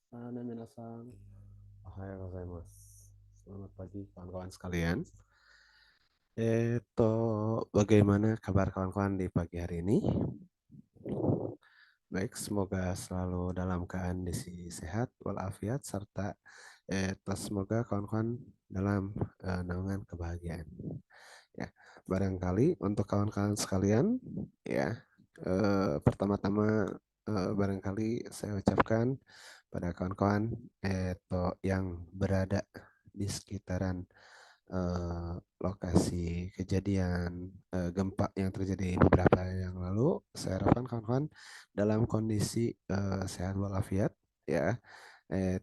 Minasan, ohayou gozaimasu. Selamat pagi kawan-kawan sekalian. Bagaimana kabar kawan-kawan di pagi hari ini? Baik, semoga selalu dalam kondisi sehat walafiat serta semoga kawan-kawan dalam naungan kebahagiaan. Ya, barangkali untuk kawan-kawan sekalian, ya, pertama-tama barangkali saya ucapkan pada kawan-kawan yang berada di sekitaran eh, lokasi kejadian gempa yang terjadi beberapa hari yang lalu, saya harapkan kawan-kawan dalam kondisi sehat walafiat, ya,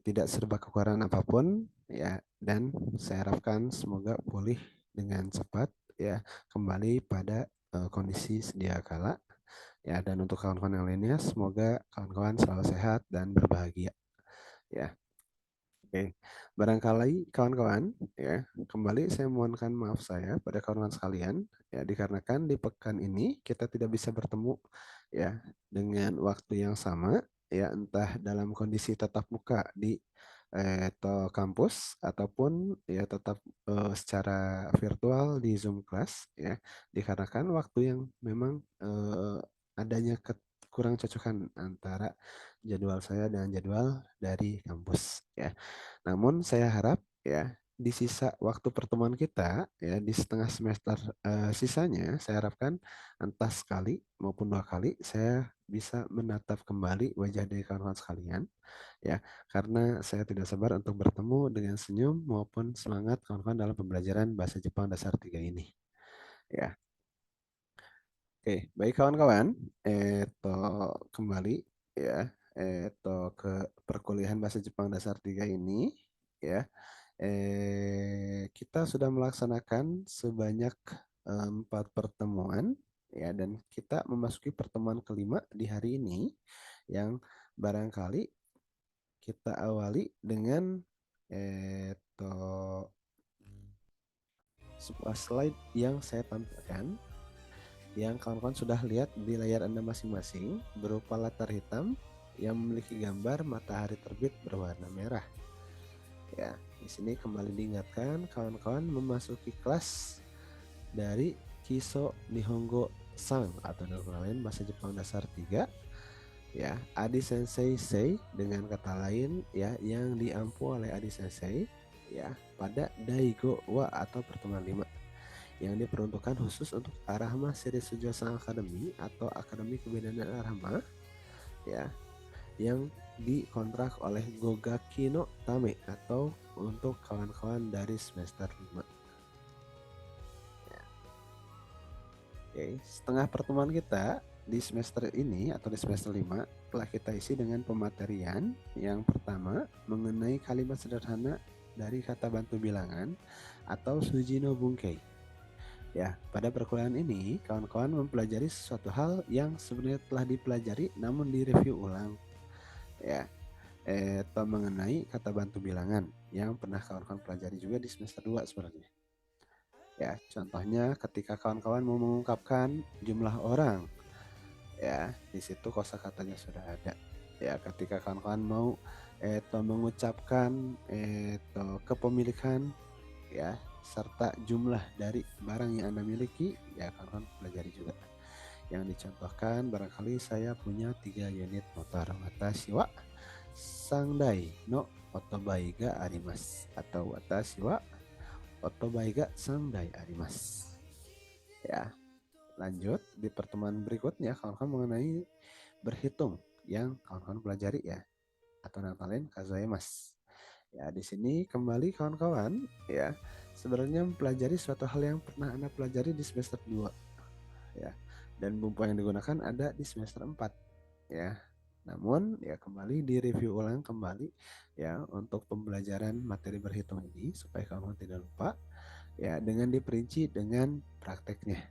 tidak serba kekurangan apapun, ya, dan saya harapkan semoga pulih dengan cepat, ya, kembali pada kondisi sedia kala, ya, dan untuk kawan-kawan yang lainnya semoga kawan-kawan selalu sehat dan berbahagia, ya. Oke, barangkali kawan-kawan, ya, kembali saya mohonkan maaf saya pada kawan-kawan sekalian, ya, dikarenakan di pekan ini kita tidak bisa bertemu, ya, dengan waktu yang sama, ya, entah dalam kondisi tatap muka di kampus ataupun ya tetap secara virtual di Zoom class, ya, dikarenakan waktu yang memang adanya kurang cocokan antara jadwal saya dan jadwal dari kampus, ya. Namun saya harap, ya, di sisa waktu pertemuan kita, ya, di setengah semester sisanya saya harapkan entah sekali maupun dua kali saya bisa menatap kembali wajah dari kawan-kawan sekalian, ya, karena saya tidak sabar untuk bertemu dengan senyum maupun semangat kawan-kawan dalam pembelajaran bahasa Jepang dasar 3 ini, ya. Oke, baik kawan-kawan, eto kembali, ya, eto ke perkuliahan bahasa Jepang dasar 3 ini, ya. Kita sudah melaksanakan sebanyak 4 pertemuan, ya, dan kita memasuki pertemuan kelima di hari ini yang barangkali kita awali dengan eto sebuah slide yang saya tampilkan yang kawan-kawan sudah lihat di layar Anda masing-masing berupa latar hitam yang memiliki gambar matahari terbit berwarna merah. Ya, di sini kembali diingatkan kawan-kawan memasuki kelas dari Kiso Nihongo Sang atau dalam lain bahasa Jepang dasar 3, ya, Adi Sensei Sei dengan kata lain, ya, yang diampu oleh Adi Sensei, ya, pada Daigo wa atau pertemuan 5 yang diperuntukkan khusus untuk Arahma Seri Sujo Sang Academy atau Akademi Kebidanan Arahma, ya, yang dikontrak oleh Gogaki no Tame atau untuk kawan-kawan dari semester 5. Ya. Oke, setengah pertemuan kita di semester ini atau di semester 5 telah kita isi dengan pematerian yang pertama mengenai kalimat sederhana dari kata bantu bilangan atau Sujino Bunkei. Ya, pada perkuliahan ini kawan-kawan mempelajari sesuatu hal yang sebenarnya telah dipelajari namun direview ulang, ya, mengenai kata bantu bilangan yang pernah kawan-kawan pelajari juga di semester 2 sebenarnya. Ya, contohnya ketika kawan-kawan mau mengungkapkan jumlah orang, ya, di situ kosakatanya sudah ada. Ya, ketika kawan-kawan mau mengucapkan kepemilikan, ya, serta jumlah dari barang yang Anda miliki, ya, kawan-kawan pelajari juga. Yang dicontohkan barangkali saya punya 3 unit motor watashi wa sandai no otobai ga arimasu atau watashi wa otobai ga sandai arimasu. Ya, lanjut di pertemuan berikutnya kawan-kawan mengenai berhitung yang kawan-kawan pelajari, ya, atau nama lain kazoemas. Ya, di sini kembali kawan-kawan, ya, sebenarnya mempelajari suatu hal yang pernah Anda pelajari di semester 2, ya. Dan bumbu yang digunakan ada di semester 4, ya. Namun ya kembali direview ulang kembali, ya, untuk pembelajaran materi berhitung ini supaya kamu tidak lupa, ya, dengan diperinci dengan prakteknya.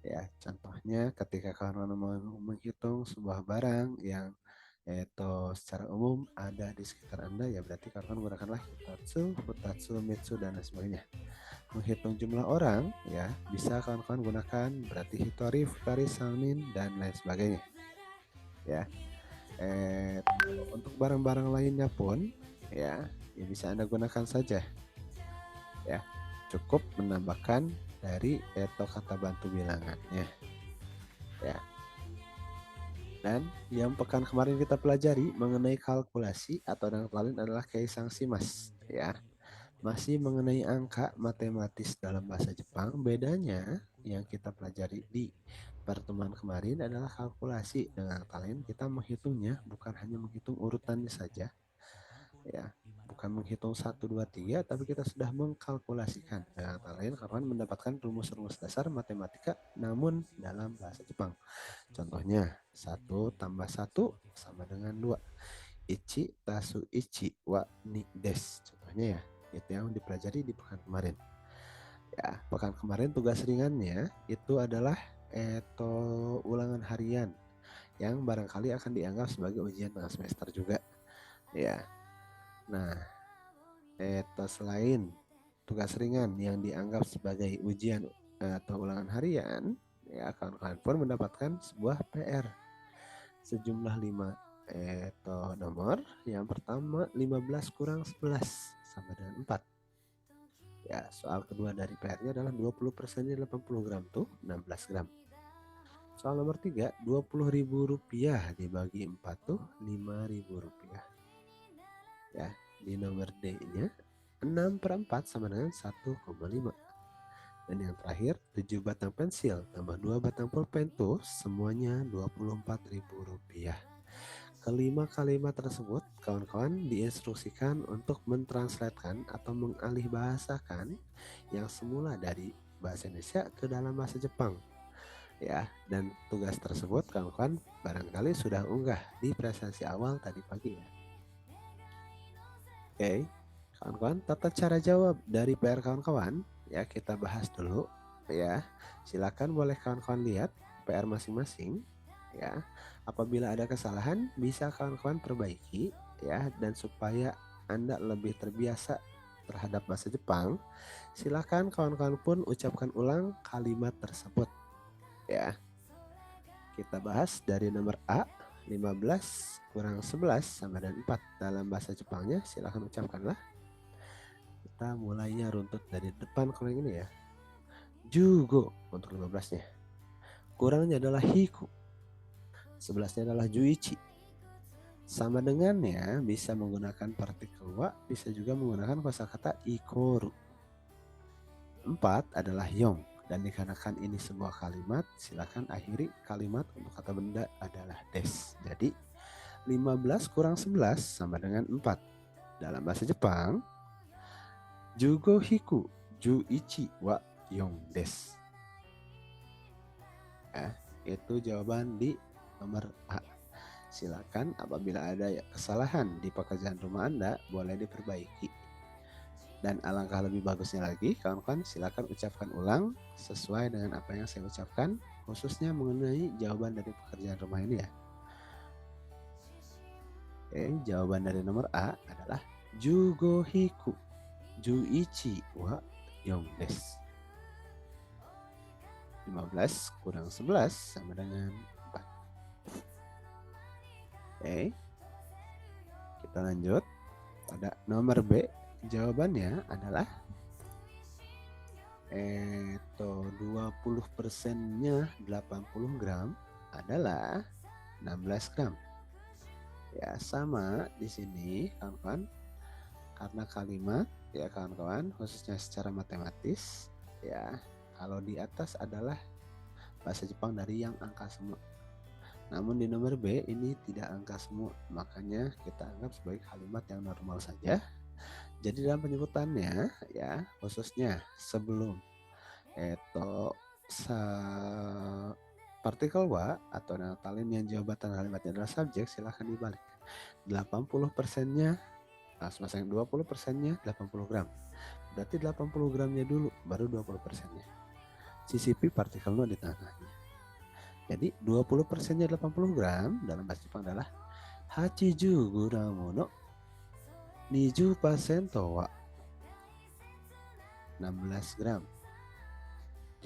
Ya, contohnya ketika kamu mau menghitung sebuah barang yang itu secara umum ada di sekitar Anda, ya berarti kawan gunakanlah hitatsu, futatsu, mitsu, dan lain sebagainya. Menghitung jumlah orang, ya, bisa kawan-kawan gunakan berarti hitori, futari, salmin, dan lain sebagainya, ya. Untuk barang-barang lainnya pun ya, ya bisa Anda gunakan saja ya. Cukup menambahkan dari kata bantu bilangannya ya. Dan yang pekan kemarin kita pelajari mengenai kalkulasi atau dengan lain adalah keisangsi mas ya. Masih mengenai angka matematis dalam bahasa Jepang, bedanya yang kita pelajari di pertemuan kemarin adalah kalkulasi. Dengan kata lain kita menghitungnya bukan hanya menghitung urutannya saja ya, bukan menghitung 1, 2, 3, tapi kita sudah mengkalkulasikan. Dengan kata lain kawan mendapatkan rumus-rumus dasar matematika namun dalam bahasa Jepang. Contohnya 1 tambah 1 sama dengan 2. Ichi tasu ichi wa ni des. Contohnya ya, itu yang dipelajari di pekan kemarin. Ya, pekan kemarin tugas ringannya itu adalah ulangan harian yang barangkali akan dianggap sebagai ujian tengah semester juga. Ya. Nah, selain tugas ringan yang dianggap sebagai ujian atau ulangan harian, ya kawan-kawan pun mendapatkan sebuah PR sejumlah 5 nomor. Yang pertama 15 kurang 11 sama dengan 4. Ya, soal kedua dari PR-nya adalah 20%-nya 80 gram tuh 16 gram. Soal nomor 3, Rp20.000 dibagi 4 tuh Rp5.000. Ya, di nomor D-nya 6/4 sama dengan 1,5. Dan yang terakhir 7 batang pensil tambah 2 batang pulpen tuh semuanya Rp24.000. Kelima kalimat tersebut kawan-kawan diinstruksikan untuk mentranslatekan atau mengalih bahasakan yang semula dari bahasa Indonesia ke dalam bahasa Jepang ya. Dan tugas tersebut kawan-kawan barangkali sudah unggah di presentasi awal tadi pagi ya. Oke, kawan-kawan, tata cara jawab dari PR kawan-kawan ya kita bahas dulu ya. Silakan boleh kawan-kawan lihat PR masing-masing ya. Apabila ada kesalahan bisa kawan-kawan perbaiki ya, dan supaya Anda lebih terbiasa terhadap bahasa Jepang, silakan kawan-kawan pun ucapkan ulang kalimat tersebut ya. Kita bahas dari nomor A, 15 kurang 11 sama dengan 4. Dalam bahasa Jepangnya silakan ucapkanlah. Kita mulainya runtut dari depan kalau yang ini ya. Jugo untuk 15-nya. Kurangnya adalah hiku. 11-nya adalah juichi. Sama dengannya bisa menggunakan partikel wa, bisa juga menggunakan kosakata ikoru. 4 adalah yong, dan dikarenakan ini sebuah kalimat, silakan akhiri kalimat untuk kata benda adalah des. Jadi 15 kurang 11 sama dengan 4. Dalam bahasa Jepang, jugo hiku juichi wa yong des. Itu jawaban di nomor A. Silakan apabila ada kesalahan di pekerjaan rumah Anda boleh diperbaiki. Dan alangkah lebih bagusnya lagi, kawan-kawan silakan ucapkan ulang sesuai dengan apa yang saya ucapkan, khususnya mengenai jawaban dari pekerjaan rumah ini ya. Oke, jawaban dari nomor A adalah jugo hiku juichi wa yong des. 15 kurang 11 sama dengan 4. Oke, kita lanjut pada nomor B. Jawabannya adalah 20%-nya 80 gram adalah 16 gram. Ya, sama di sini kawan-kawan. Karena kalimat ya kawan-kawan, khususnya secara matematis ya, kalau di atas adalah bahasa Jepang dari yang angka semua. Namun di nomor B ini tidak angka semua, makanya kita anggap sebagai kalimat yang normal saja. Jadi dalam penyebutannya ya, khususnya sebelum partikel wa atau natalin yang jabatan kalimatnya adalah subjek, silahkan dibalik. 80%-nya, masing 20%-nya 80 gram. Berarti 80 gramnya dulu, baru 20%-nya. Sisipi partikel no di tengahnya. Jadi 20%-nya 80 gram dalam bahasa Jepang adalah 80 gram no 20% wa 16 gram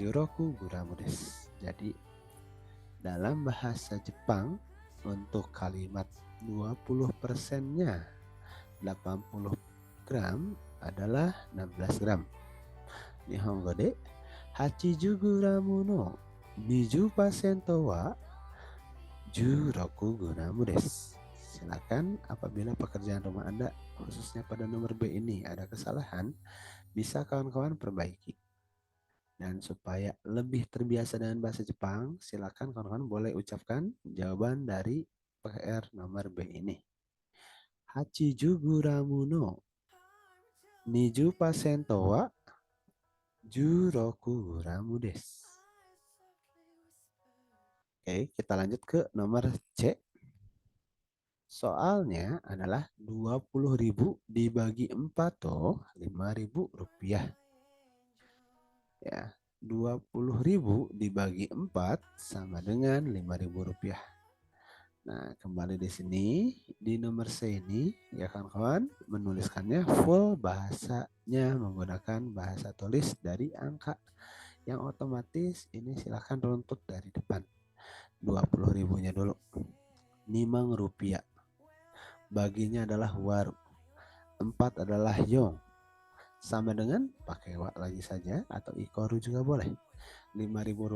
16 gram des. Jadi dalam bahasa Jepang untuk kalimat 20%-nya 80 gram adalah 16 gram. Nihongo de 80 gramu no 20% wa 16 gramu desu. Silakan apabila pekerjaan rumah Anda khususnya pada nomor B ini ada kesalahan, bisa kawan-kawan perbaiki. Dan supaya lebih terbiasa dengan bahasa Jepang, silakan kawan-kawan boleh ucapkan jawaban dari PR nomor B ini. 80 gramu no 20% wa 16 gramu desu. Oke, kita lanjut ke nomor C. Soalnya adalah 20.000 dibagi 4 toh 5.000 rupiah. Ya, 20.000 dibagi 4 sama dengan 5.000 rupiah. Nah, kembali di sini di nomor C ini ya kawan-kawan menuliskannya full bahasanya menggunakan bahasa tulis dari angka yang otomatis ini silahkan runtut dari depan. 20.000-nya dulu. Nimang rupiah. Baginya adalah waru. 4 adalah yong. Sama dengan pakai wa lagi saja atau ikoru juga boleh. 5.000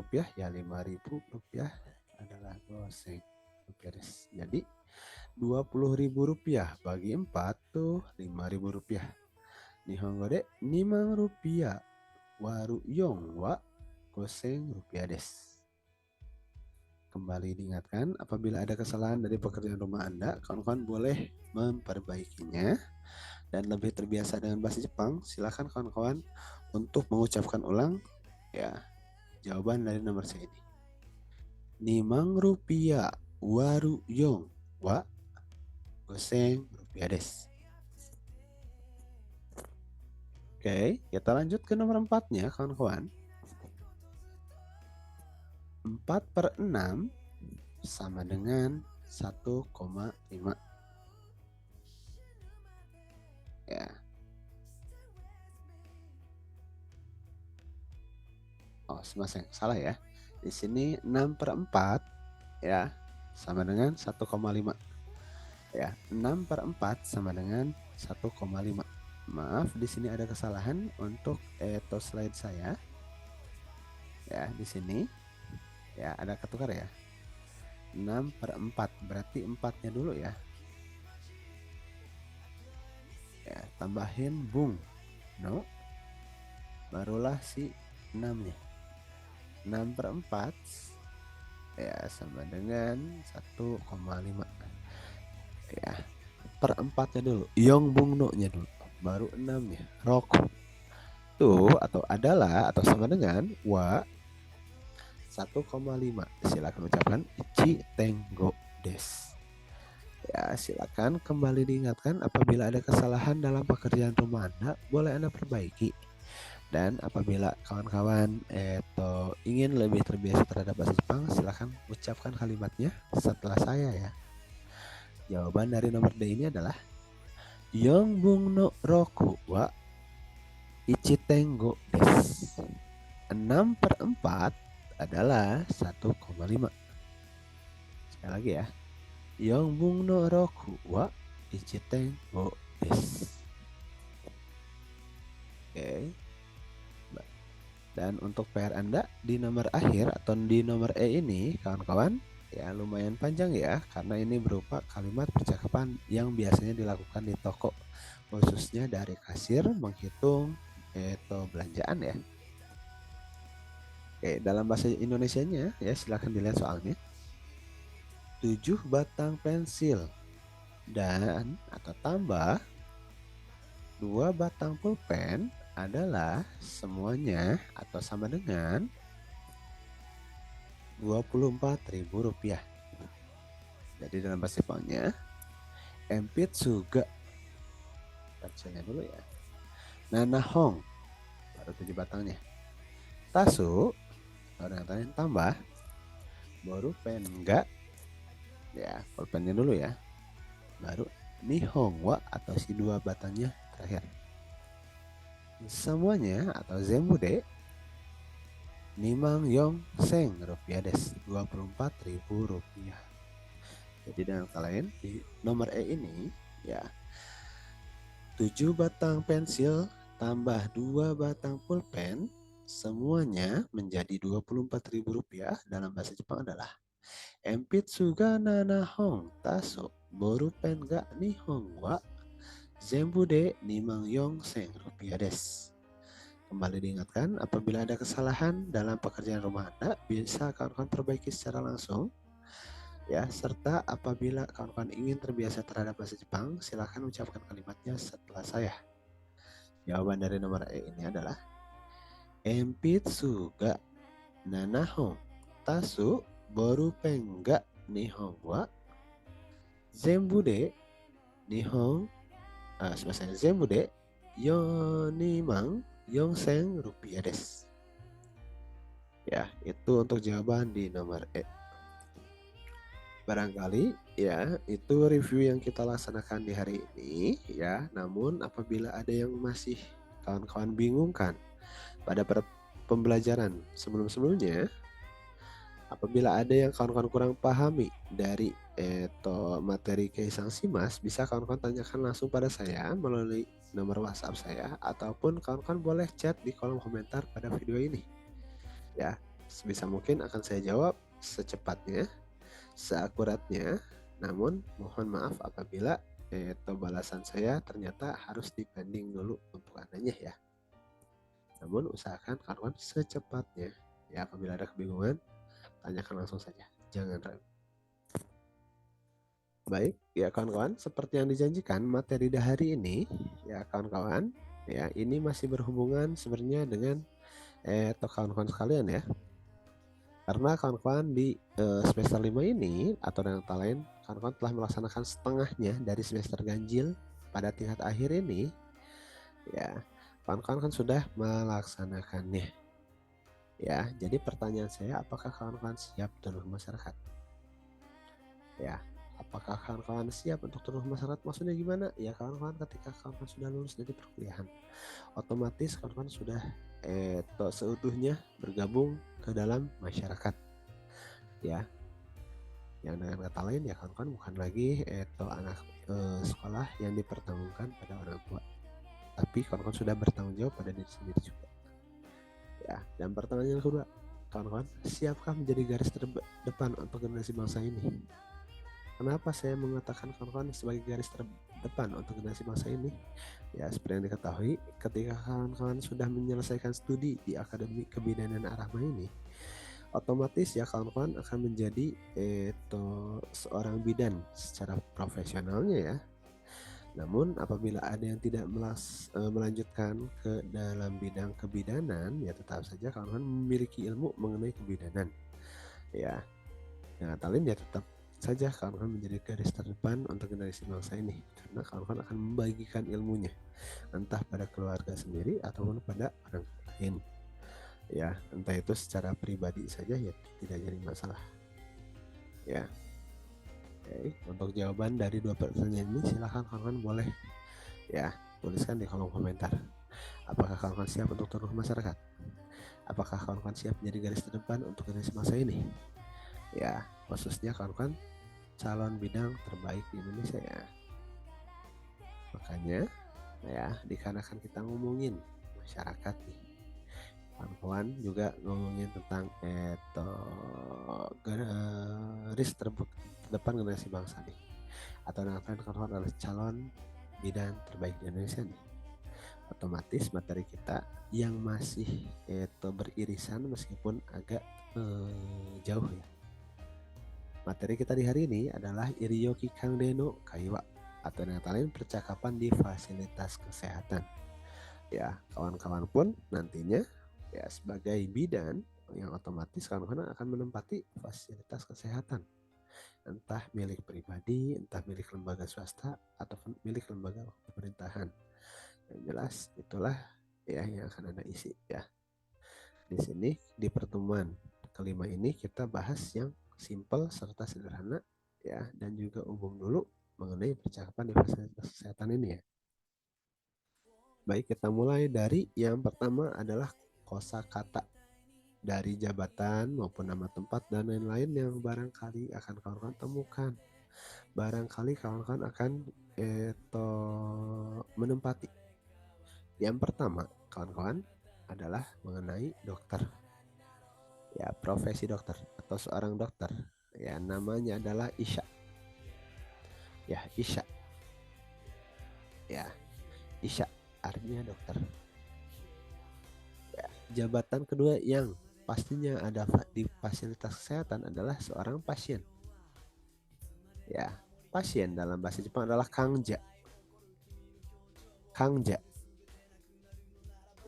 rupiah ya 5.000 rupiah adalah goseng. Jadi 20.000 rupiah bagi 4 tuh 5.000 rupiah. Nihongo de 5 rupiah waru yong wa goseng rupiah desu. Kembali diingatkan, apabila ada kesalahan dari pekerjaan rumah Anda, kawan-kawan boleh memperbaikinya. Dan lebih terbiasa dengan bahasa Jepang, silakan kawan-kawan untuk mengucapkan ulang ya jawaban dari nomor C ini. Nimang rupiah waru yong wa goseng rupiah desu. Oke, kita lanjut ke nomor 4-nya kawan-kawan. 4/6 sama dengan 1,5. Ya. Oh, salah ya. Di sini 6/4 ya sama dengan 1,5. Ya, 6/4 sama dengan 1,5. Maaf, di sini ada kesalahan untuk slide saya. Ya, di sini ya ada ketukar ya. 6/4 berarti 4-nya dulu ya. Ya, tambahin bung no. Barulah si 6-nya. 6/4 ya sama dengan 1,5. Ya, per 4-nya dulu. Yong bung no-nya dulu. Baru 6-nya. Roku. Tuh atau adalah atau sama dengan wa 1,5. Silakan ucapkan ichi tenggo des. Ya, silakan kembali diingatkan apabila ada kesalahan dalam pekerjaan rumah Anda, boleh Anda perbaiki. Dan apabila kawan-kawan ingin lebih terbiasa terhadap bahasa Jepang, silakan ucapkan kalimatnya setelah saya ya. Jawaban dari nomor D ini adalah Yongbung no roku wa ichitengo desu. 6/4 adalah 1,5. Sekali lagi ya. Yongbung no roku wa ichitengo desu. Oke. Dan untuk PR Anda di nomor akhir atau di nomor E ini kawan-kawan ya lumayan panjang ya karena ini berupa kalimat percakapan yang biasanya dilakukan di toko khususnya dari kasir menghitung belanjaan ya. Oke, dalam bahasa Indonesianya ya silahkan dilihat soalnya. 7 batang pensil dan atau tambah 2 batang pulpen adalah semuanya atau sama dengan 24.000 rupiah. Jadi dalam bahasa Jepangnya empit suga bacanya dulu ya. Nanahong baru 7 batangnya. Tasu baru yang tambah baru pen enggak ya pulpennya dulu ya. Baru nihong wa atau si 2 batangnya terakhir. Semuanya atau zenbude Nimang yong seng rupiah des 24.000 rupiah. Jadi dengan kata lain di nomor E ini ya 7 batang pensil tambah 2 batang pulpen semuanya menjadi Rp24.000 dalam bahasa Jepang adalah Enpitsu ga nanahon taso borupen ga nihon wa zenbu de Rp54.000 desu. Kembali diingatkan, apabila ada kesalahan dalam pekerjaan rumah Anda, bisa kawan-kawan perbaiki secara langsung. Ya, serta apabila kawan-kawan ingin terbiasa terhadap bahasa Jepang, silakan ucapkan kalimatnya setelah saya. Jawaban dari nomor E ini adalah Enpitsu ga nanahon tasu borupen ga nihon wa zenbu de nihon zenbu de Rp4.000.000 desu. Ya, itu untuk jawaban di nomor E. Barangkali ya itu review yang kita laksanakan di hari ini ya. Namun apabila ada yang masih kawan-kawan bingungkan pada pembelajaran sebelum-sebelumnya, apabila ada yang kawan-kawan kurang pahami dari materi Kaisang Simas, bisa kawan-kawan tanyakan langsung pada saya melalui nomor WhatsApp saya, ataupun kawan-kawan boleh chat di kolom komentar pada video ini. Ya, sebisa mungkin akan saya jawab secepatnya, seakuratnya. Namun mohon maaf apabila balasan saya ternyata harus dipending dulu untuk adanya ya. Namun usahakan kawan secepatnya ya. Apabila ada kebingungan, tanyakan langsung saja, jangan ragu. Baik ya kawan-kawan, seperti yang dijanjikan materi di hari ini ya kawan-kawan ya, ini masih berhubungan sebenarnya dengan kawan-kawan sekalian ya. Karena kawan-kawan di semester 5 ini, atau dengan kata lain, kawan-kawan telah melaksanakan setengahnya dari semester ganjil pada tingkat akhir ini. Ya, kawan-kawan kan sudah melaksanakannya. Ya, jadi pertanyaan saya, apakah kawan-kawan siap turun ke masyarakat? Ya, apakah kawan-kawan siap untuk turun ke masyarakat? Maksudnya gimana? Ya, kawan-kawan ketika kawan-kawan sudah lulus dari perkuliahan, otomatis kawan-kawan sudah seutuhnya bergabung ke dalam masyarakat. Ya, yang dengan kata lain ya kawan-kawan bukan lagi anak sekolah yang dipertanggungan pada orang tua, tapi kawan-kawan sudah bertanggung jawab pada diri sendiri juga. Ya, dan pertanyaan yang kedua, kawan-kawan siapkah menjadi garis terdepan untuk generasi bangsa ini? Kenapa saya mengatakan kawan-kawan sebagai garis terdepan untuk generasi bangsa ini? Ya, seperti yang diketahui, ketika kawan-kawan sudah menyelesaikan studi di Akademi Kebidanan Arahma ini, otomatis ya kawan-kawan akan menjadi seorang bidan secara profesionalnya ya. Namun apabila ada yang tidak melanjutkan ke dalam bidang kebidanan, ya tetap saja kawan-kawan memiliki ilmu mengenai kebidanan. Ya, dengan talent ya tetap saja kawan-kawan menjadi garis terdepan untuk generasi bangsa ini, karena kawan-kawan akan membagikan ilmunya entah pada keluarga sendiri ataupun pada orang lain. Ya, entah itu secara pribadi saja ya tidak jadi masalah. Ya. Oke, untuk jawaban dari dua pertanyaan ini silahkan kawan-kawan boleh ya tuliskan di kolom komentar. Apakah kawan-kawan siap untuk turun ke masyarakat? Apakah kawan-kawan siap menjadi garis terdepan untuk generasi masa ini? Ya, khususnya kawan-kawan calon bidang terbaik di Indonesia ya. Makanya ya, dikarenakan kita ngomongin masyarakat nih, kawan-kawan juga ngomongin tentang garis terdepan generasi bangsa nih, atau nanti kawan-kawan adalah calon bidan terbaik di Indonesia nih. Otomatis materi kita yang masih beririsan meskipun agak jauh ya. Materi kita di hari ini adalah Iryoki Kangde no Kaiwa, atau dengan kata lain percakapan di fasilitas kesehatan. Ya, kawan-kawan pun nantinya ya sebagai bidan yang otomatis kawan-kawan akan menempati fasilitas kesehatan, entah milik pribadi, entah milik lembaga swasta, ataupun milik lembaga pemerintahan. Yang jelas itulah ya yang akan Anda isi ya. Di sini di pertemuan kelima ini kita bahas yang simple serta sederhana ya, dan juga umum dulu mengenai percakapan di fasilitas kesehatan ini ya. Baik, kita mulai dari yang pertama adalah kosakata dari jabatan maupun nama tempat dan lain-lain yang barangkali akan kawan-kawan temukan Barangkali kawan-kawan akan eto menempati. Yang pertama, kawan-kawan adalah mengenai dokter. Ya, profesi dokter atau seorang dokter. Ya, namanya adalah Isya. Ya, Isya. Ya, Isya artinya dokter. Ya, jabatan kedua yang pastinya ada di fasilitas kesehatan adalah seorang pasien. Ya, pasien dalam bahasa Jepang adalah kangja. Kangja.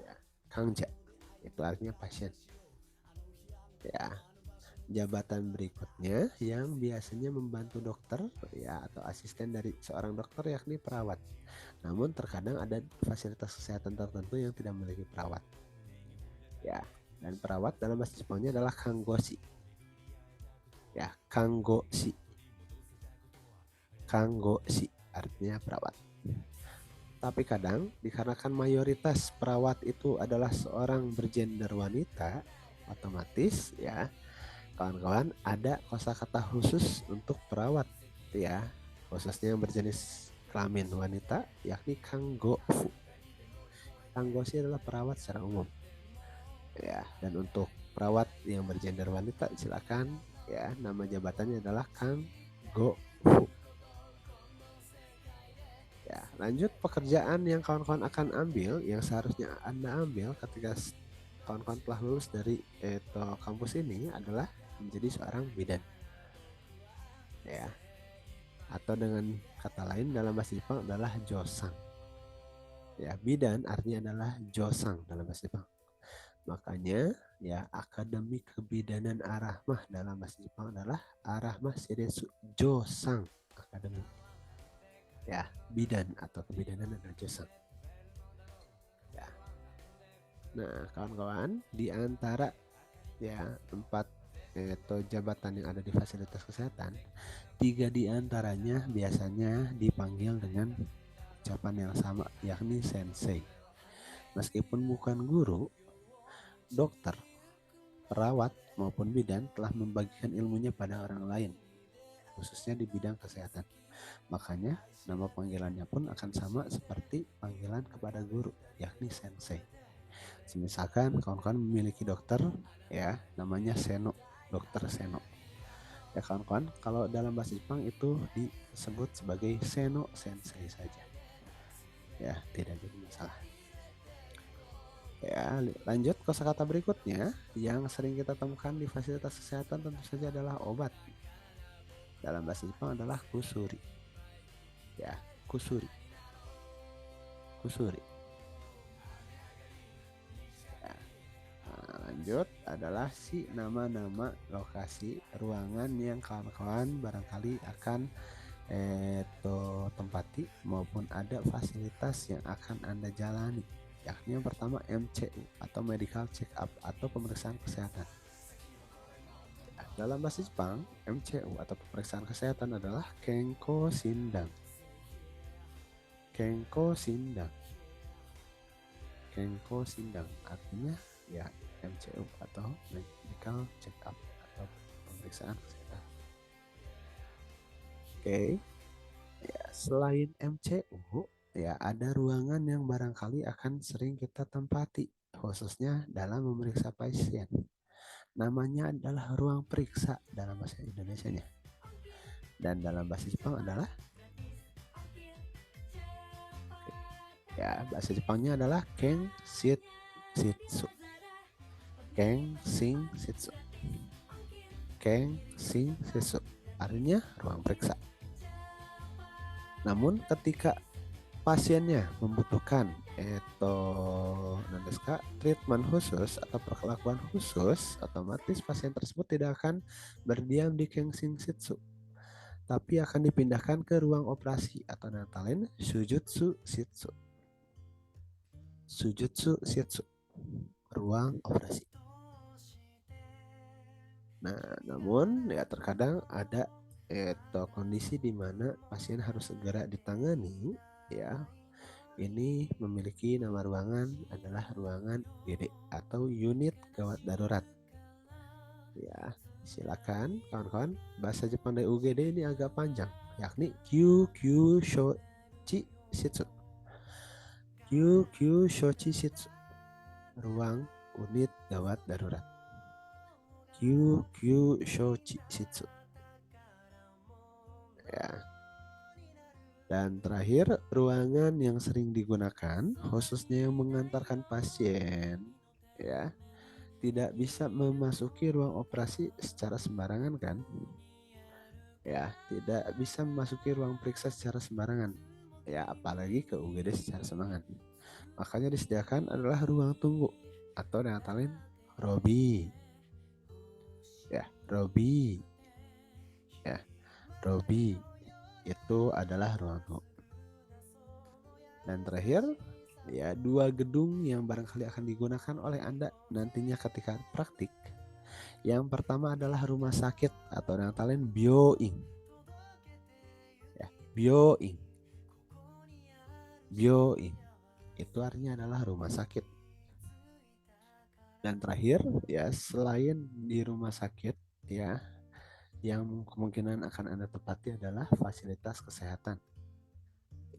Ya, kangja. Itu artinya pasien. Ya, jabatan berikutnya yang biasanya membantu dokter ya atau asisten dari seorang dokter yakni perawat. Namun terkadang ada fasilitas kesehatan tertentu yang tidak memiliki perawat. Ya, dan perawat dalam bahasa Jepangnya adalah kanggoshi. Ya, kanggoshi. Kanggoshi artinya perawat. Tapi kadang dikarenakan mayoritas perawat itu adalah seorang bergender wanita, otomatis ya kawan-kawan ada kosakata khusus untuk perawat ya, khususnya yang berjenis kelamin wanita yakni kanggofu. Kanggoshi adalah perawat secara umum. Ya, dan untuk perawat yang bergender wanita silakan ya, nama jabatannya adalah kanggofu. Ya, lanjut pekerjaan yang kawan-kawan akan ambil, yang seharusnya Anda ambil ketika kawan-kawan telah lulus dari kampus ini adalah menjadi seorang bidan. Ya, atau dengan kata lain dalam bahasa Jepang adalah josang. Ya, bidan artinya adalah josang dalam bahasa Jepang. Makanya ya akademi kebidanan Arahmah dalam bahasa Jepang adalah Arahmah Shiretsu Josang Akademi. Ya, bidan atau kebidanan adalah josang. Ya. Nah, kawan-kawan, di antara ya 4 jabatan yang ada di fasilitas kesehatan, 3 di antaranya biasanya dipanggil dengan ucapan yang sama yakni sensei. Meskipun bukan guru, dokter, perawat maupun bidan telah membagikan ilmunya pada orang lain, khususnya di bidang kesehatan. Makanya nama panggilannya pun akan sama seperti panggilan kepada guru, yakni sensei. Misalkan kawan-kawan memiliki dokter ya, namanya Seno, dokter Seno. Ya kawan-kawan, kalau dalam bahasa Jepang itu disebut sebagai Seno sensei saja. Ya, tidak jadi masalah. Ya, lanjut kosakata berikutnya yang sering kita temukan di fasilitas kesehatan tentu saja adalah obat. Dalam bahasa Jepang adalah kusuri. Ya, kusuri. Kusuri. Ya. Nah, lanjut adalah si nama-nama lokasi ruangan yang kawan-kawan barangkali akan tempati maupun ada fasilitas yang akan Anda jalani. Yakni yang pertama MCU atau medical check up atau pemeriksaan kesehatan. Dalam bahasa Jepang, MCU atau pemeriksaan kesehatan adalah Kenko Shindang. Kenko Shindang. Kenko Shindang artinya ya MCU atau medical check up atau pemeriksaan kesehatan. Oke. Ya, selain MCU, ya ada ruangan yang barangkali akan sering kita tempati, khususnya dalam memeriksa pasien. Namanya adalah ruang periksa dalam bahasa Indonesianya. Dan dalam bahasa Jepang adalah ya bahasa Jepangnya adalah Ken Shitsu. Ken Sing Shitsu. Ken Sing Shitsu. Artinya ruang periksa. Namun ketika pasiennya membutuhkan treatment khusus atau perlakuan khusus, otomatis pasien tersebut tidak akan berdiam di Kenshin Shitsu, tapi akan dipindahkan ke ruang operasi atau kata lain Shujutsu Shitsu. Shujutsu Shitsu, ruang operasi. Nah, namun ya terkadang ada kondisi di mana pasien harus segera ditangani ya. Ini memiliki nama ruangan adalah ruangan UGD atau unit gawat darurat. Ya. Silakan kawan-kawan, bahasa Jepang dari UGD ini agak panjang, yakni Kyūkyū Shochi Shitsu. Kyūkyū Shochi Shitsu, ruang unit gawat darurat. Kyūkyū Shochi Shitsu. Ya. Dan terakhir, ruangan yang sering digunakan, khususnya yang mengantarkan pasien, ya, tidak bisa memasuki ruang operasi secara sembarangan kan? Ya, tidak bisa memasuki ruang periksa secara sembarangan. Ya, apalagi ke UGD secara sembarangan. Makanya disediakan adalah ruang tunggu atau dengan lain Robi. Ya, Robi. Ya, Robi itu adalah ruang tunggu. Dan terakhir, ya, 2 gedung yang barangkali akan digunakan oleh Anda nantinya ketika praktik. Yang pertama adalah rumah sakit atau dengan lain Byoing. Ya, Byoing. Byoing. Itu artinya adalah rumah sakit. Dan terakhir, ya, selain di rumah sakit, ya, yang kemungkinan akan Anda tempati adalah fasilitas kesehatan.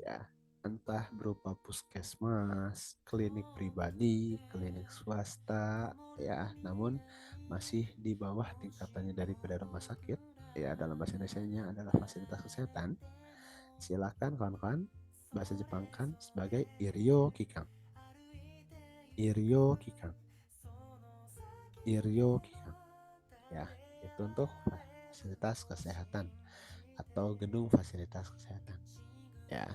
Ya, entah berupa puskesmas, klinik pribadi, klinik swasta, ya, namun masih di bawah tingkatannya daripada rumah sakit. Ya, dalam bahasa Indonesianya adalah fasilitas kesehatan. Silakan kawan-kawan bahasa Jepang kan sebagai Iryo Kikang. Iryo Kikang. Iryo Kikang. Ya, itu untuk fasilitas kesehatan atau gedung fasilitas kesehatan. Ya.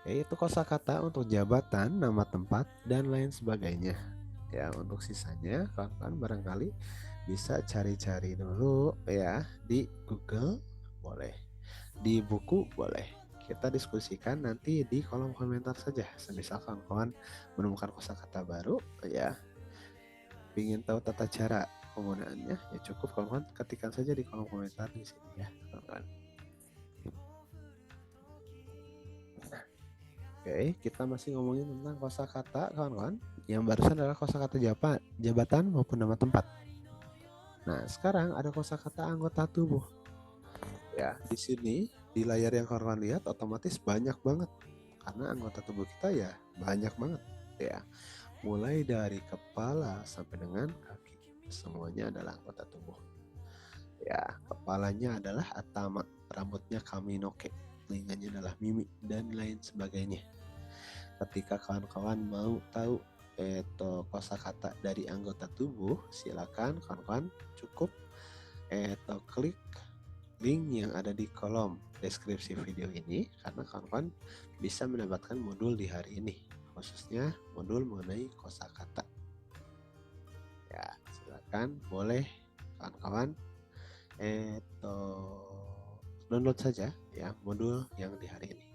Itu kosakata untuk jabatan, nama tempat, dan lain sebagainya. Ya, untuk sisanya kawan-kawan barangkali bisa cari-cari dulu ya di Google, boleh. Di buku, boleh. Kita diskusikan nanti di kolom komentar saja. Semisal kawan-kawan menemukan kosakata baru, ya, ingin tahu tata cara penggunaannya, ya cukup kawan-kawan ketikkan saja di kolom komentar di sini ya, kawan-kawan. Oke, kita masih ngomongin tentang kosakata kawan-kawan. Yang barusan adalah kosakata jabatan maupun nama tempat. Nah, sekarang ada kosakata anggota tubuh. Ya, di sini di layar yang kawan-kawan lihat otomatis banyak banget. Karena anggota tubuh kita ya banyak banget. Ya, mulai dari kepala sampai dengan kaki. Semuanya adalah anggota tubuh. Ya, kepalanya adalah atama, rambutnya kaminoke, telinganya adalah mimi, dan lain sebagainya. Ketika kawan-kawan mau tahu kosakata dari anggota tubuh, silakan kawan-kawan cukup klik link yang ada di kolom deskripsi video ini, karena kawan-kawan bisa mendapatkan modul di hari ini, khususnya modul mengenai kosakata. Ya, silakan boleh kawan-kawan download saja ya modul yang di hari ini.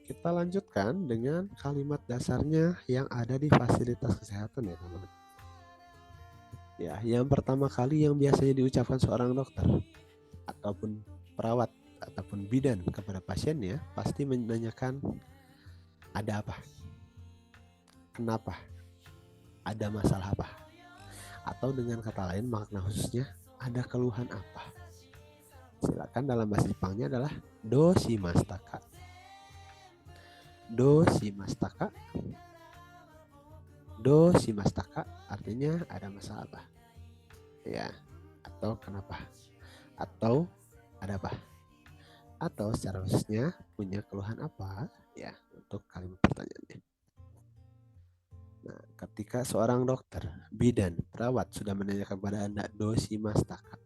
Kita lanjutkan dengan kalimat dasarnya yang ada di fasilitas kesehatan ya teman-teman. Ya, yang pertama kali yang biasanya diucapkan seorang dokter ataupun perawat ataupun bidan kepada pasiennya pasti menanyakan ada apa, kenapa, ada masalah apa, atau dengan kata lain makna khususnya ada keluhan apa. Silakan dalam bahasa Jepangnya adalah doshimashitaka. Doshimashitaka. Doshimashitaka artinya ada masalah apa, ya, atau kenapa, atau ada apa, atau secara khususnya punya keluhan apa, ya, untuk kalimat pertanyaannya. Nah, ketika seorang dokter, bidan, perawat sudah menanyakan kepada Anda doshimashitaka,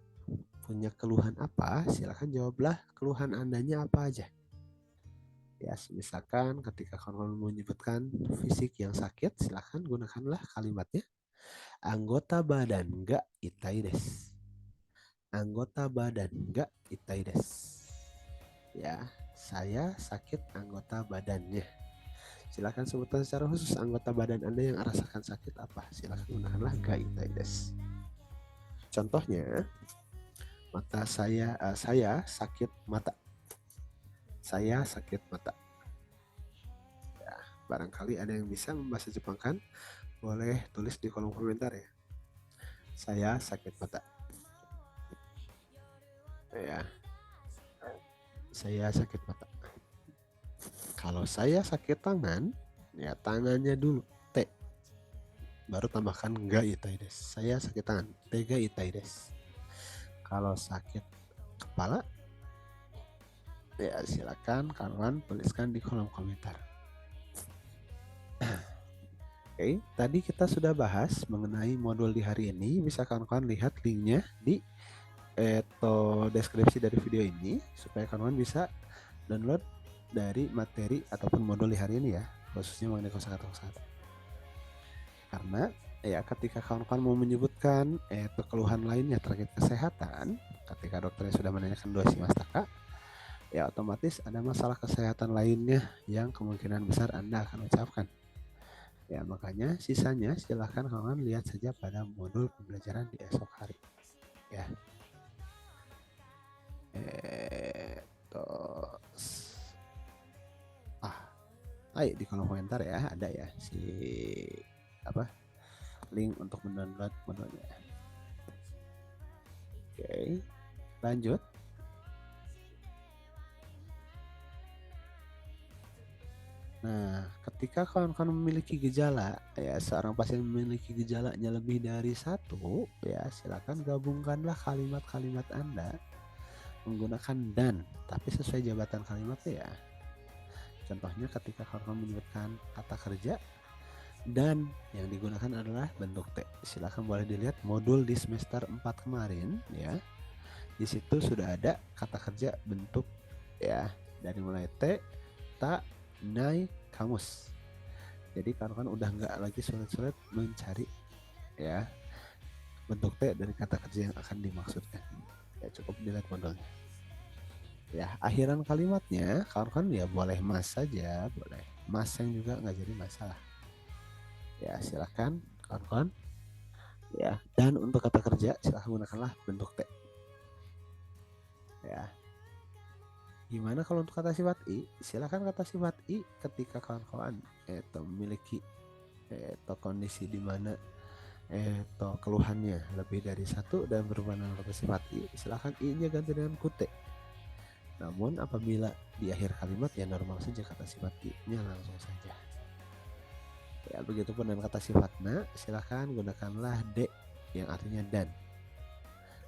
punya keluhan apa, silakan jawablah keluhan Andanya apa aja. Ya, misalkan ketika kawan menyebutkan fisik yang sakit, silakan gunakanlah kalimatnya anggota badan ga itai desu. Anggota badan ga itai desu. Ya, saya sakit anggota badannya. Silakan sebutkan secara khusus anggota badan Anda yang rasakan sakit apa. Silakan gunakanlah ga itai desu. Contohnya, mata saya sakit mata. Saya sakit mata. Ya, barangkali ada yang bisa membahasa Jepang kan? boleh tulis di kolom komentar ya. Saya sakit mata. Ya, saya sakit mata. Kalau saya sakit tangan, ya tangannya dulu T, baru tambahkan ga itai desu. Saya sakit tangan, T ga itai desu. Kalau sakit kepala, ya silakan kawan tuliskan di kolom komentar. Oke, tadi kita sudah bahas mengenai modul di hari ini. Bisa kawan-kawan lihat linknya di deskripsi dari video ini supaya kawan-kawan bisa download dari materi ataupun modul di hari ini ya, khususnya mengenai kosakata. Karena ya ketika kawan-kawan mau menyebutkan keluhan lainnya terkait kesehatan, ketika dokternya sudah menanyakan dosi mastaka, ya otomatis ada masalah kesehatan lainnya yang kemungkinan besar Anda akan ucapkan. Ya makanya sisanya silahkan kawan lihat saja pada modul pembelajaran di esok hari. Ya. Ayo di kolom komentar ya, ada ya si link untuk mendownload modulnya. Oke, lanjut. Nah, ketika kawan-kawan memiliki gejala, ya seorang pasien memiliki gejalanya lebih dari satu, ya silakan gabungkanlah kalimat-kalimat Anda menggunakan dan, tapi sesuai jabatan kalimatnya ya. Contohnya ketika kawan-kawan menyebutkan kata kerja dan yang digunakan adalah bentuk T. Silakan boleh dilihat modul di semester 4 kemarin ya. Di situ sudah ada kata kerja bentuk ya, dari mulai T, ta, nai, kamus. Jadi kawan-kawan udah nggak lagi sulit-sulit mencari ya bentuk T dari kata kerja yang akan dimaksudkan. Ya cukup dilihat modulnya. Ya akhiran kalimatnya kawan-kawan ya boleh mas saja, boleh mas yang juga nggak jadi masalah. Ya silakan kawan-kawan. Ya dan untuk kata kerja silahkan gunakanlah bentuk T. Ya. Gimana kalau untuk kata sifat i? Silakan kata sifat i ketika kawan-kawan memiliki kondisi di mana keluhannya lebih dari satu dan berhubungan kata sifat i, silakan i-nya ganti dengan kute. Namun apabila di akhir kalimat ya normal saja kata sifat i-nya langsung saja. Ya begitupun dengan kata sifat na, silakan gunakanlah d yang artinya dan.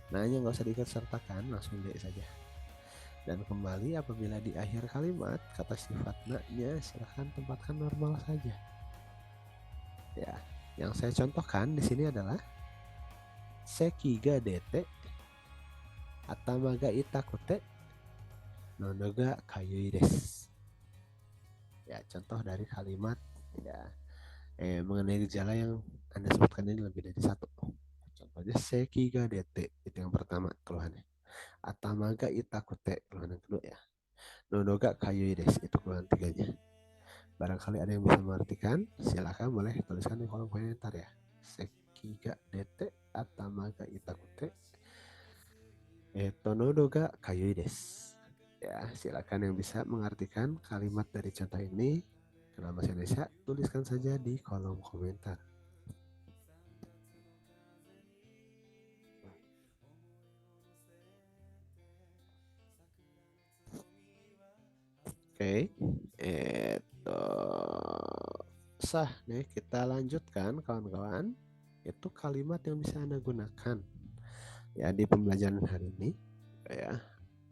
Nah-nya nggak usah diikut sertakan, langsung d saja. Dan kembali apabila di akhir kalimat kata sifat na-nya silahkan tempatkan normal saja. Ya, yang saya contohkan di sini adalah sekiga dete atamaga itakute nonoga kayui desu. Ya, contoh dari kalimat ya mengenai gejala yang Anda sebutkan ini lebih dari satu. Contohnya sekiga dete itu yang pertama keluhannya. Atamaga itakute keluhan yang kedua ya. Nonoga kayui desu itu keluhan tiganya. Barangkali ada yang bisa mengartikan, silakan boleh tuliskan di kolom komentar ya. Sekiga dete atamaga itakute tonodo ga kayui desu. Ya, silakan yang bisa mengartikan kalimat dari contoh ini dalam bahasa Indonesia, tuliskan saja di kolom komentar. Oke, sah nih kita lanjutkan kawan-kawan. Itu kalimat yang bisa Anda gunakan ya di pembelajaran hari ini ya,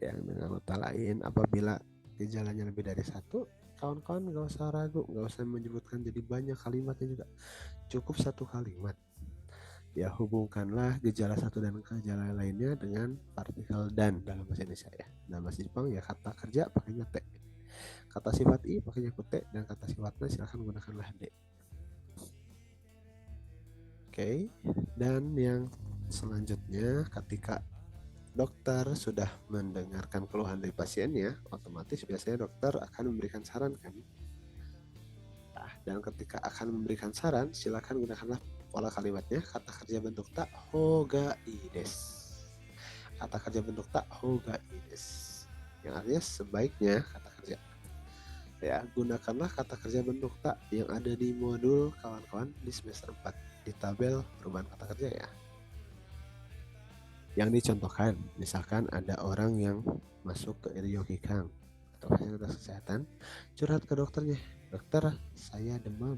yang dengan kata lain apabila gejalanya lebih dari satu, kawan-kawan nggak usah ragu, nggak usah menyebutkan jadi banyak kalimatnya juga, cukup satu kalimat ya. Hubungkanlah gejala satu dan gejala lainnya dengan partikel dan dalam bahasa Indonesia ya. Dalam bahasa Jepang ya kata kerja pakainya te, kata sifat i pakainya kute, dan kata sifatnya silahkan gunakanlah d. Oke, dan yang selanjutnya ketika dokter sudah mendengarkan keluhan dari pasiennya, otomatis biasanya dokter akan memberikan saran kan. Nah, dan ketika akan memberikan saran, silakan gunakanlah pola kalimatnya kata kerja bentuk ta hoga ides. Kata kerja bentuk ta hoga ides. Yang artinya sebaiknya kata kerja. Ya, gunakanlah kata kerja bentuk tak yang ada di modul kawan-kawan di semester 4 di tabel perubahan kata kerja ya. Yang dicontohkan, misalkan ada orang yang masuk ke Iryokikang atau fasilitas kesehatan, curhat ke dokternya, dokter saya demam,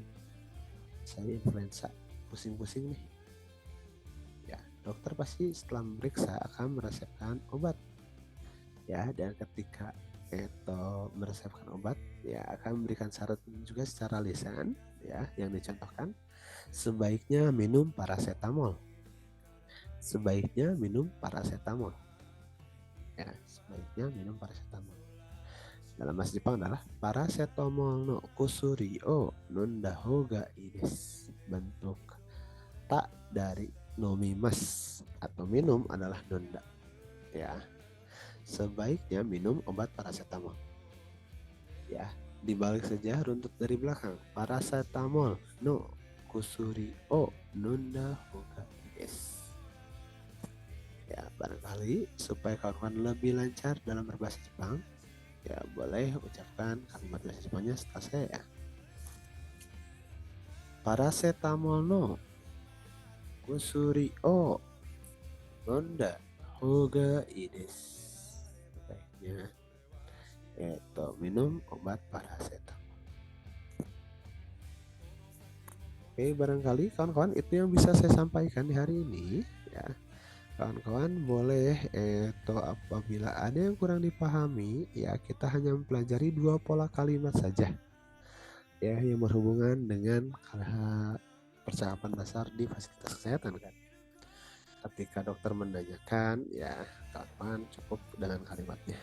saya influenza, pusing-pusing nih. Ya, dokter pasti setelah memeriksa akan meresepkan obat. Ya, dan ketika itu meresepkan obat, ya akan memberikan syarat juga secara lisan, ya, yang dicontohkan, sebaiknya minum paracetamol. Sebaiknya minum paracetamol. Ya, sebaiknya minum paracetamol. Dalam bahasa Jepang adalah paracetamol no kusuri o nondaho ga ii desu. Bentuk tak dari nomimas atau minum adalah nonda. Ya, sebaiknya minum obat paracetamol. Ya, dibalik saja runtut dari belakang. Paracetamol no kusuri o nondaho ga ii desu. Ya, barangkali supaya kawan-kawan lebih lancar dalam berbahasa Jepang, ya boleh ucapkan kalimat bahasa Jepangnya setelah saya ya. Paracetamol no kusuri o nonda hoga ii desu. Baiknya minum obat paracetamol. Oke, barangkali kawan-kawan itu yang bisa saya sampaikan di hari ini ya. Kawan-kawan boleh apabila ada yang kurang dipahami ya, kita hanya mempelajari 2 pola kalimat saja ya yang berhubungan dengan percakapan dasar di fasilitas kesehatan kan. Ketika dokter menanyakan ya, kawan cukup dengan kalimatnya.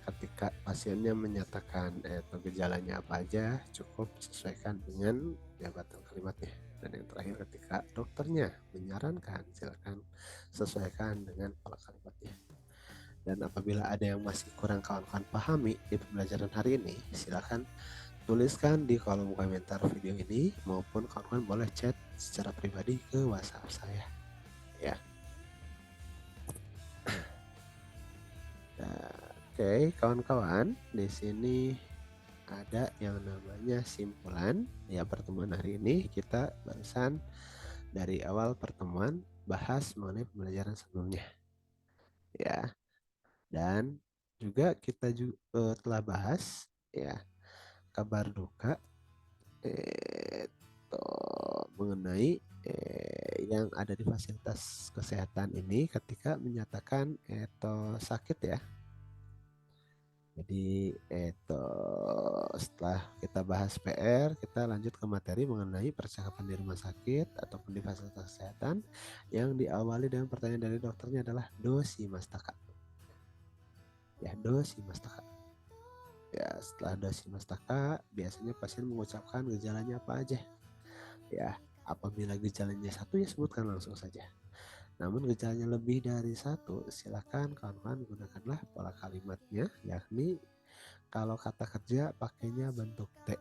Ketika pasiennya menyatakan gejalanya apa aja, cukup sesuaikan dengan jabatan kalimatnya. Dan yang terakhir ketika dokternya menyarankan, silakan sesuaikan dengan pola kalimatnya. Dan apabila ada yang masih kurang kawan-kawan pahami di pembelajaran hari ini, silakan tuliskan di kolom komentar video ini, maupun kawan-kawan boleh chat secara pribadi ke WhatsApp saya ya. Oke, kawan-kawan, di sini ada yang namanya simpulan ya pertemuan hari ini. Kita barusan dari awal pertemuan bahas mengenai pembelajaran sebelumnya ya, dan juga kita juga telah bahas ya kabar duka mengenai yang ada di fasilitas kesehatan ini ketika menyatakan sakit ya. Jadi setelah kita bahas PR, kita lanjut ke materi mengenai percakapan di rumah sakit ataupun di fasilitas kesehatan yang diawali dengan pertanyaan dari dokternya adalah dosi mastaka. Ya, dosi mastaka. Ya, setelah dosi mastaka, biasanya pasien mengucapkan gejalanya apa aja. Ya, apabila gejalanya satu ya sebutkan langsung saja. Namun gejalanya lebih dari satu, silakan kawan-kawan gunakanlah pola kalimatnya, yakni kalau kata kerja pakainya bentuk T.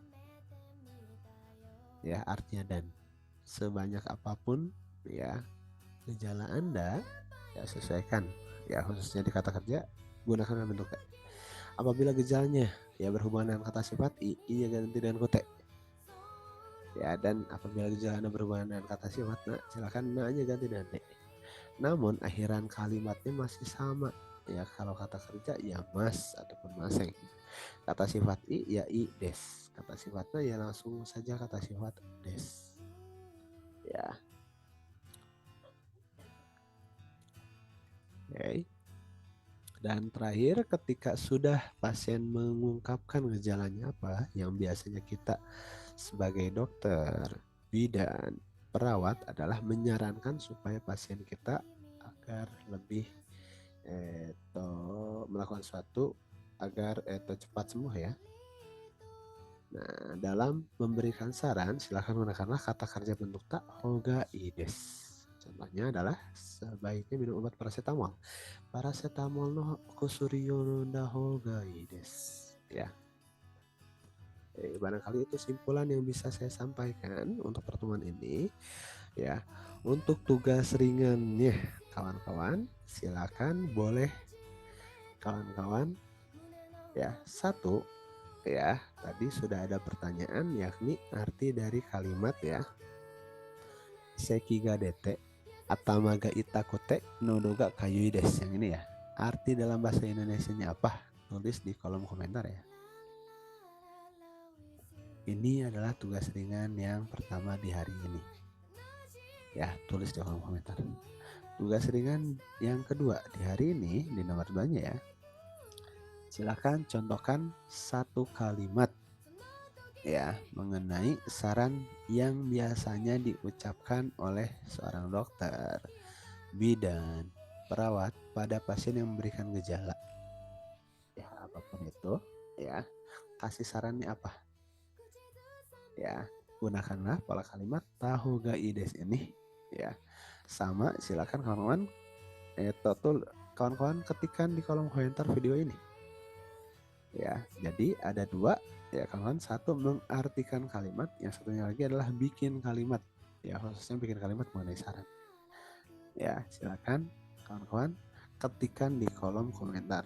Ya, artinya dan. Sebanyak apapun ya gejala Anda, ya sesuaikan. Ya, khususnya di kata kerja gunakan bentuk T. Apabila gejalanya ya berhubungan dengan kata sifat I ya ganti dengan kute. Ya, dan apabila gejala Anda berhubungan dengan kata sifat na, silakan na-nya ganti dengan D. Namun akhiran kalimatnya masih sama. Ya, kalau kata kerja ya mas ataupun maseng. Kata sifat I ya I des. Kata sifatnya ya langsung saja kata sifat des. Ya. Oke. Dan terakhir ketika sudah pasien mengungkapkan gejalanya apa, yang biasanya kita sebagai dokter, bidan, perawat adalah menyarankan supaya pasien kita agar lebih melakukan sesuatu agar cepat sembuh ya. Nah, dalam memberikan saran silakan gunakanlah kata kerja bentuk tak hoga ides. Contohnya adalah sebaiknya minum obat paracetamol. Paracetamol no kusuriyo no hoga ides. Ya. Barangkali itu simpulan yang bisa saya sampaikan untuk pertemuan ini ya. Untuk tugas ringannya kawan-kawan, silakan boleh kawan-kawan ya, satu, ya, tadi sudah ada pertanyaan yakni arti dari kalimat ya. Sekiga dete atamaga itakote nodoga kayui des. Yang ini ya. Arti dalam bahasa Indonesianya apa? Tulis di kolom komentar ya. Ini adalah tugas ringan yang pertama di hari ini. Ya, tulis di kolom komentar. Tugas ringan yang kedua di hari ini di nomor 2-nya ya. Silakan contohkan satu kalimat ya mengenai saran yang biasanya diucapkan oleh seorang dokter, bidan, perawat pada pasien yang memberikan gejala. Ya, apapun itu, ya. Kasih sarannya apa? Ya, gunakanlah pola kalimat tahu gak ides ini ya. Sama silakan kawan-kawan kawan-kawan ketikkan di kolom komentar video ini. Ya, jadi ada dua ya kawan-kawan, satu mengartikan kalimat, yang satunya lagi adalah bikin kalimat. Ya, khususnya bikin kalimat mengenai saran. Ya, silakan kawan-kawan ketikkan di kolom komentar.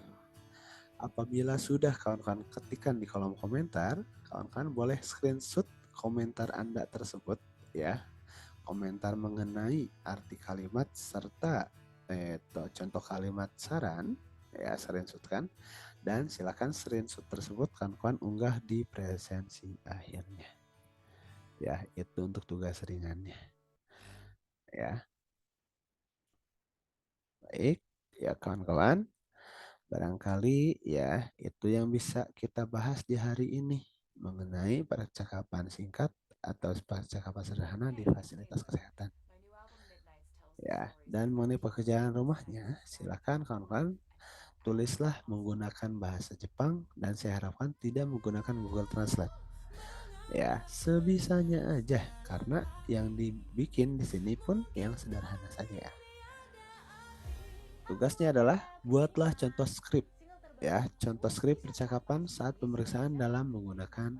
Apabila sudah kawan-kawan ketikkan di kolom komentar, kawan-kawan boleh screenshot komentar Anda tersebut ya. Komentar mengenai arti kalimat serta contoh kalimat saran ya, screenshotkan dan silakan screenshot tersebut kawan-kawan unggah di presensi akhirnya. Ya, itu untuk tugas ringannya. Ya. Baik, ya kawan-kawan. Barangkali ya itu yang bisa kita bahas di hari ini mengenai percakapan singkat atau percakapan sederhana di fasilitas kesehatan. Ya, dan mengenai pekerjaan rumahnya, silakan kawan-kawan tulislah menggunakan bahasa Jepang dan saya harapkan tidak menggunakan Google Translate. Ya, sebisanya aja karena yang dibikin di sini pun yang sederhana saja ya. Tugasnya adalah buatlah contoh skrip ya, contoh skrip percakapan saat pemeriksaan dalam menggunakan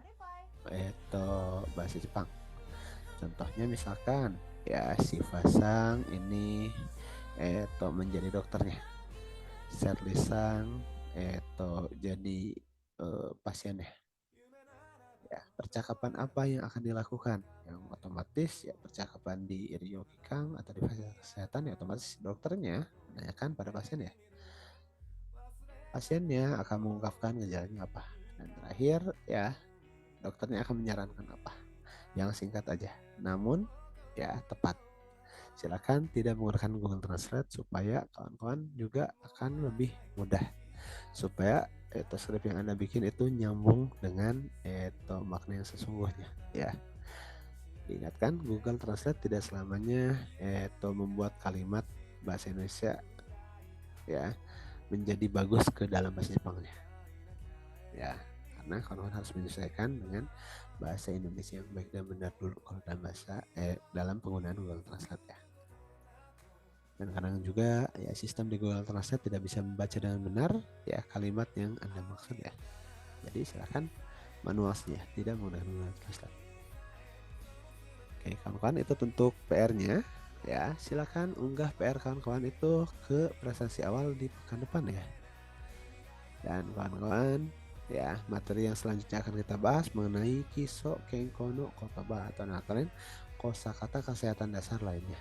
bahasa Jepang. Contohnya misalkan ya si Fasang ini menjadi dokternya, Serlisang jadi pasiennya. Ya, percakapan apa yang akan dilakukan? Yang otomatis ya percakapan di Ryokikang atau di fasilitas kesehatan ya otomatis dokternya menanyakan pada pasien ya. Pasiennya akan mengungkapkan gejalanya apa. Dan terakhir ya dokternya akan menyarankan apa. Yang singkat aja. Namun ya tepat. Silakan tidak menggunakan Google Translate supaya kawan-kawan juga akan lebih mudah. Supaya skrip yang Anda bikin itu nyambung dengan makna yang sesungguhnya ya. Diingatkan Google Translate tidak selamanya membuat kalimat bahasa Indonesia ya menjadi bagus ke dalam bahasa Jepangnya. Ya, karena kawan-kawan harus menyesuaikan dengan bahasa Indonesia yang baik dan benar dulu kalau dalam bahasa dalam penggunaan Google Translate ya. Dan kadang juga ya sistem di Google Translate tidak bisa membaca dengan benar ya kalimat yang Anda maksud ya. Jadi silakan manualnya tidak menggunakan Google Translate. Oke, kawan-kawan itu untuk PR-nya ya. Silakan unggah PR kawan-kawan itu ke presentasi awal di pekan depan ya. Dan kawan-kawan ya, materi yang selanjutnya akan kita bahas mengenai Kiso Kenkono Kotoba atau kalian kosakata kesehatan dasar lainnya.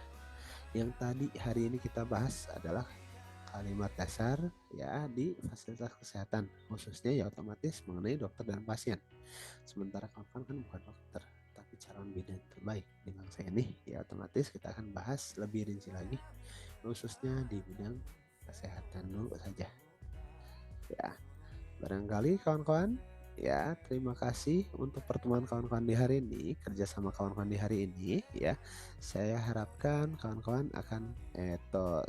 Yang tadi hari ini kita bahas adalah kalimat dasar ya di fasilitas kesehatan, khususnya ya otomatis mengenai dokter dan pasien. Sementara kawan-kawan kan bukan dokter, tapi calon bidan terbaik di bangsa ini, ya otomatis kita akan bahas lebih rinci lagi, khususnya di bidang kesehatan dulu saja. Ya, barangkali kawan-kawan ya, terima kasih untuk pertemuan kawan-kawan di hari ini, kerjasama kawan-kawan di hari ini ya. Saya harapkan kawan-kawan akan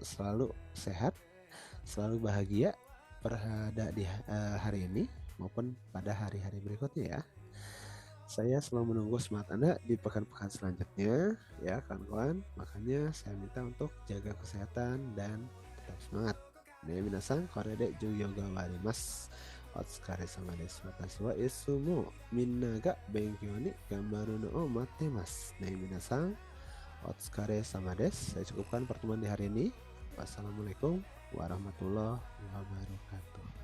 selalu sehat, selalu bahagia pada di hari ini maupun pada hari-hari berikutnya ya. Saya selalu menunggu semangat Anda di pekan-pekan selanjutnya ya kawan-kawan. Makanya saya minta untuk jaga kesehatan dan tetap semangat. Minasan korede ju yoga warimasu. Otsukare sama desu. Watashi wa isumo minna ga benkyou ni gambaru no o matemasu. Minasan otsukare sama desu. Saya cukupkan pertemuan di hari ini. Wassalamualaikum warahmatullahi wabarakatuh.